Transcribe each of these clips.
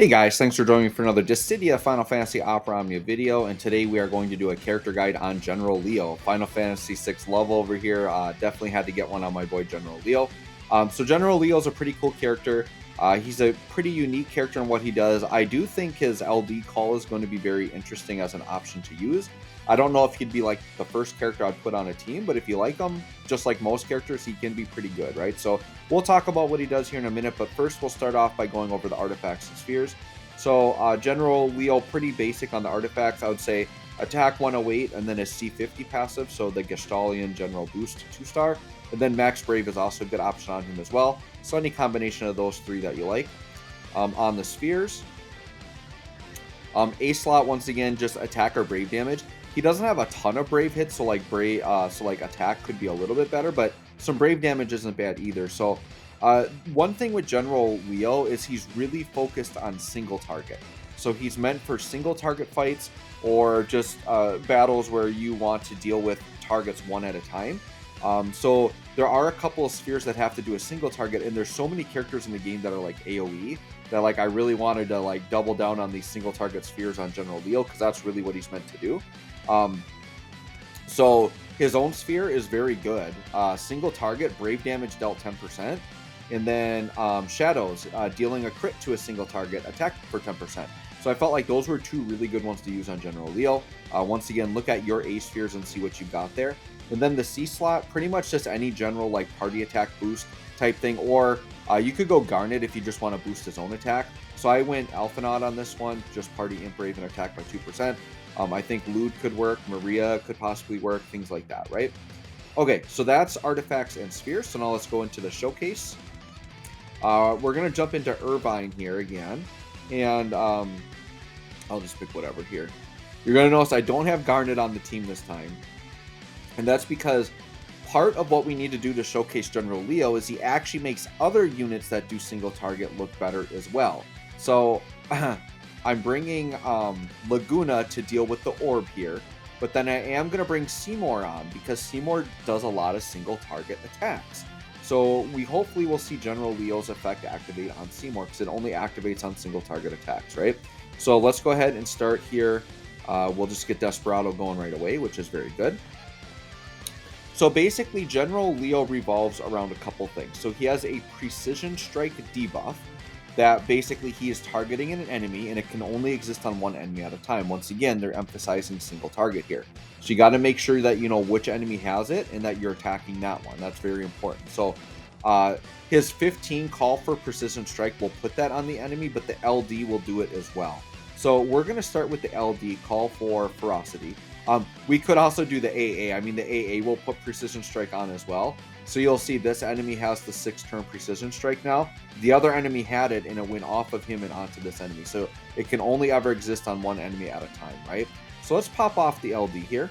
Hey guys, thanks for joining me for another Dissidia Final Fantasy Opera Omnia video, and today we are going to do a character guide on General Leo. Final Fantasy VI love over here, definitely had to get one on my boy General Leo. So General Leo is a pretty cool character. He's a pretty unique character in what he does. I do think his LD call is going to be very interesting as an option to use. I don't know if he'd be like the first character I'd put on a team, but if you like him, just like most characters, he can be pretty good, right? So we'll talk about what he does here in a minute, but first we'll start off by going over the artifacts and spheres. So General Leo, pretty basic on the artifacts. I would say attack 108 and then a C50 passive, so the Gestalian General Boost 2-star. And then Max Brave is also a good option on him as well. So any combination of those three that you like. On the spheres, A slot, once again, just attack or brave damage. He doesn't have a ton of brave hits, so like attack could be a little bit better, but some brave damage isn't bad either. So one thing with General Leo is he's really focused on single target. So he's meant for single target fights or just battles where you want to deal with targets one at a time. So there are a couple of spheres that have to do a single target, and there's so many characters in the game that are like AoE that like I really wanted to like double down on these single target spheres on General Leo because that's really what he's meant to do. So his own sphere is very good. Single target, brave damage dealt 10%. And then Shadows, dealing a crit to a single target, attack for 10%. So I felt like those were two really good ones to use on General Leo. Once again, look at your A spheres and see what you got there. And then the C slot, pretty much just any general like party attack boost type thing. Or you could go Garnet if you just want to boost his own attack. So I went Alphanaud on this one, just party Imp Brave and attack by 2%. I think Lude could work, Maria could possibly work, things like that, right? Okay, so that's artifacts and spheres. So now let's go into the showcase. We're going to jump into Irvine here again. And I'll just pick whatever here. You're going to notice I don't have Garnet on the team this time. And that's because part of what we need to do to showcase General Leo is he actually makes other units that do single target look better as well. So I'm bringing Laguna to deal with the orb here, but then I am going to bring Seymour on because Seymour does a lot of single target attacks. So we hopefully will see General Leo's effect activate on Seymour because it only activates on single target attacks, right? So let's go ahead and start here. We'll just get Desperado going right away, which is very good. So basically, General Leo revolves around a couple things. So he has a Precision Strike debuff that basically he is targeting an enemy, and it can only exist on one enemy at a time. Once again, they're emphasizing single target here. So you got to make sure that you know which enemy has it and that you're attacking that one. That's very important. So his 15 call for Precision Strike will put that on the enemy, but the LD will do it as well. So we're going to start with the LD, call for Ferocity. We could also do the AA. I mean, the AA will put Precision Strike on as well. So you'll see this enemy has the 6-turn Precision Strike now. The other enemy had it, and it went off of him and onto this enemy. So it can only ever exist on one enemy at a time, right? So let's pop off the LD here.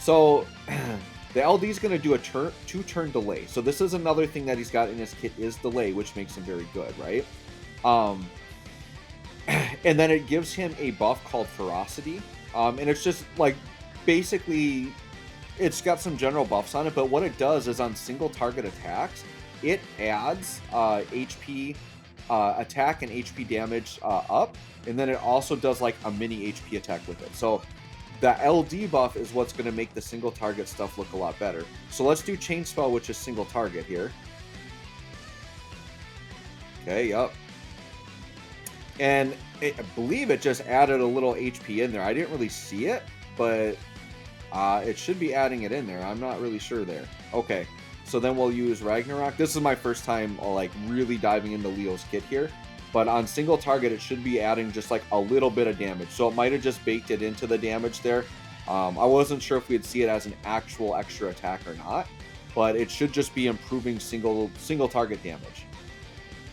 So the LD is going to do a 2-turn delay. So this is another thing that he's got in his kit is delay, which makes him very good, right? And then it gives him a buff called Ferocity. And it's just like basically it's got some general buffs on it, but what it does is on single target attacks, it adds HP attack and HP damage up, and then it also does like a mini HP attack with it. So the LD buff is what's going to make the single target stuff look a lot better. So let's do Chain Spell, which is single target here. Okay, yep. And I believe it just added a little HP in there. I didn't really see it, but it should be adding it in there. I'm not really sure there. Okay, so then we'll use Ragnarok. This is my first time like really diving into Leo's kit here. But on single target, it should be adding just like a little bit of damage. So it might have just baked it into the damage there. I wasn't sure if we'd see it as an actual extra attack or not, but it should just be improving single target damage.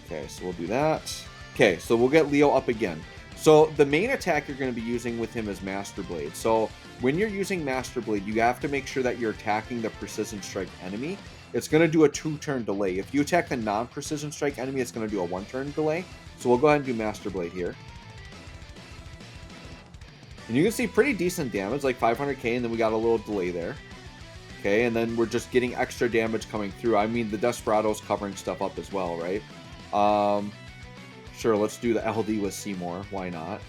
Okay, so we'll do that. Okay, so we'll get Leo up again. So the main attack you're going to be using with him is Master Blade. So when you're using Master Blade, you have to make sure that you're attacking the Precision Strike enemy. It's going to do a 2-turn delay. If you attack the non-Precision Strike enemy, it's going to do a 1-turn delay. So we'll go ahead and do Master Blade here. And you can see pretty decent damage, like 500k, and then we got a little delay there. Okay, and then we're just getting extra damage coming through. I mean, the Desperado's covering stuff up as well, right? Sure, let's do the LD with Seymour. Why not?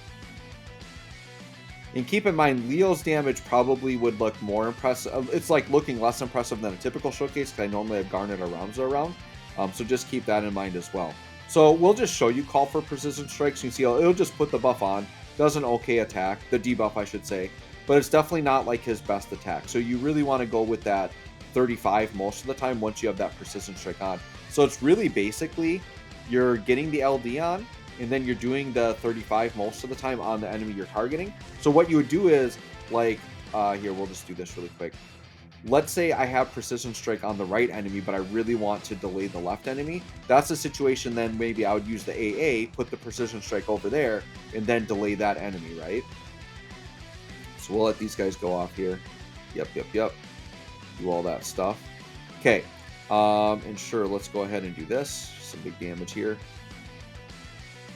And keep in mind, Leo's damage probably would look more impressive. It's like looking less impressive than a typical showcase because I normally have Garnet or Ramza around. So just keep that in mind as well. So we'll just show you Call for Precision Strikes. You can see it'll just put the buff on. Does an okay attack, the debuff I should say, but it's definitely not like his best attack. So you really want to go with that 35 most of the time once you have that Precision Strike on. So it's really basically you're getting the LD on, and then you're doing the 35 most of the time on the enemy you're targeting. So what you would do is, like, here, we'll just do this really quick. Let's say I have Precision Strike on the right enemy, but I really want to delay the left enemy. That's a situation then maybe I would use the AA, put the Precision Strike over there, and then delay that enemy, right? So we'll let these guys go off here. Yep. Do all that stuff. Okay. And sure, let's go ahead and do this. Some big damage here.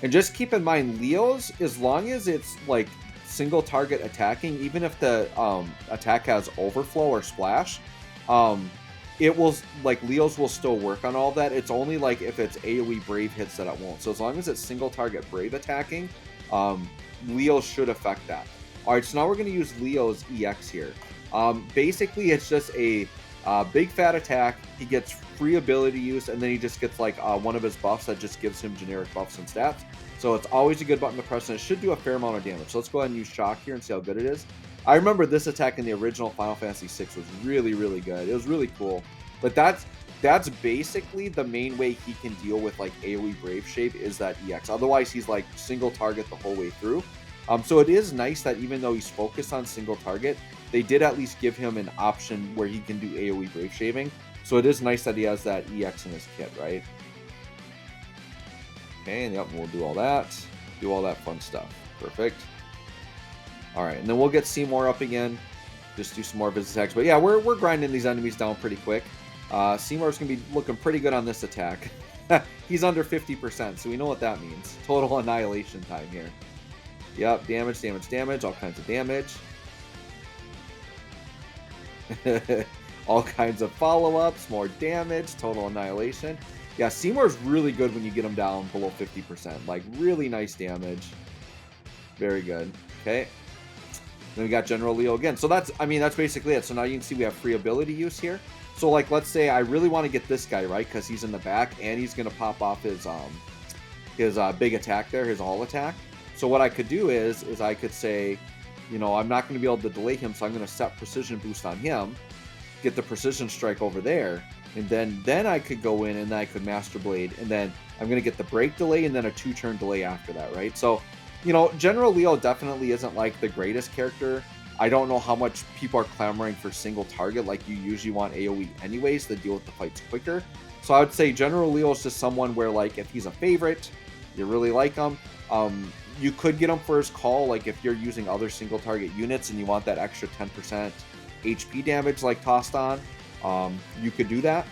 And just keep in mind, Leo's, as long as it's like single target attacking, even if the attack has overflow or splash, it will, like, Leo's will still work on all that. It's only like if it's AoE Brave hits that it won't. So as long as it's single target Brave attacking, Leo should affect that. All right, so now we're going to use Leo's EX here. Basically, it's just a big fat attack. He gets free ability use, and then he just gets like one of his buffs that just gives him generic buffs and stats. So it's always a good button to press, and it should do a fair amount of damage. So let's go ahead and use Shock here and see how good it is. I remember this attack in the original Final Fantasy VI was really, really good. It was really cool. But that's basically the main way he can deal with like AoE Brave shape is that EX. Otherwise, he's like single target the whole way through. So it is nice that even though he's focused on single target, they did at least give him an option where he can do AoE Brave shaving. So it is nice that he has that EX in his kit, right? Okay, and yep, we'll do all that fun stuff. Perfect. All right, and then we'll get Seymour up again. Just do some more business attacks. But yeah, we're grinding these enemies down pretty quick. Seymour's going to be looking pretty good on this attack. He's under 50%, so we know what that means. Total annihilation time here. Yep, damage, all kinds of damage. All kinds of follow-ups, more damage, total annihilation. Yeah, Seymour's really good when you get him down below 50%. Like, really nice damage. Very good. Okay. Then we got General Leo again. So that's basically it. So now you can see we have free ability use here. So, like, let's say I really want to get this guy, right? Because he's in the back, and he's going to pop off his big attack there, his all attack. So what I could do is I could say, you know, I'm not going to be able to delay him, so I'm going to set Precision Boost on him, get the Precision Strike over there, and then I could go in and I could Master Blade, and then I'm going to get the break delay and then a 2-turn delay after that, right? So, you know, General Leo definitely isn't like the greatest character. I don't know how much people are clamoring for single target, like you usually want AoE anyways to deal with the fights quicker. So I would say General Leo is just someone where, like, if he's a favorite, you really like him, you could get him for his call, like if you're using other single target units and you want that extra 10% HP damage like tossed on, you could do that.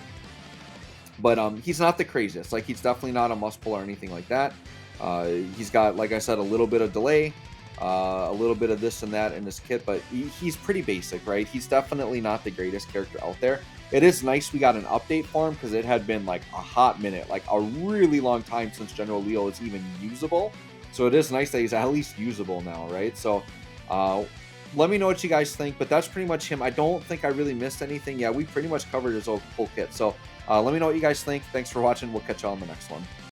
But he's not the craziest. Like, he's definitely not a must pull or anything like that. He's got, like I said, a little bit of delay, a little bit of this and that in his kit, but he's pretty basic, right? He's definitely not the greatest character out there. It is nice we got an update for him because it had been like a hot minute, like a really long time since General Leo is even usable. So it is nice that he's at least usable now, right? So let me know what you guys think, but that's pretty much him. I don't think I really missed anything. Yeah, we pretty much covered his whole kit. So let me know what you guys think. Thanks for watching. We'll catch y'all on the next one.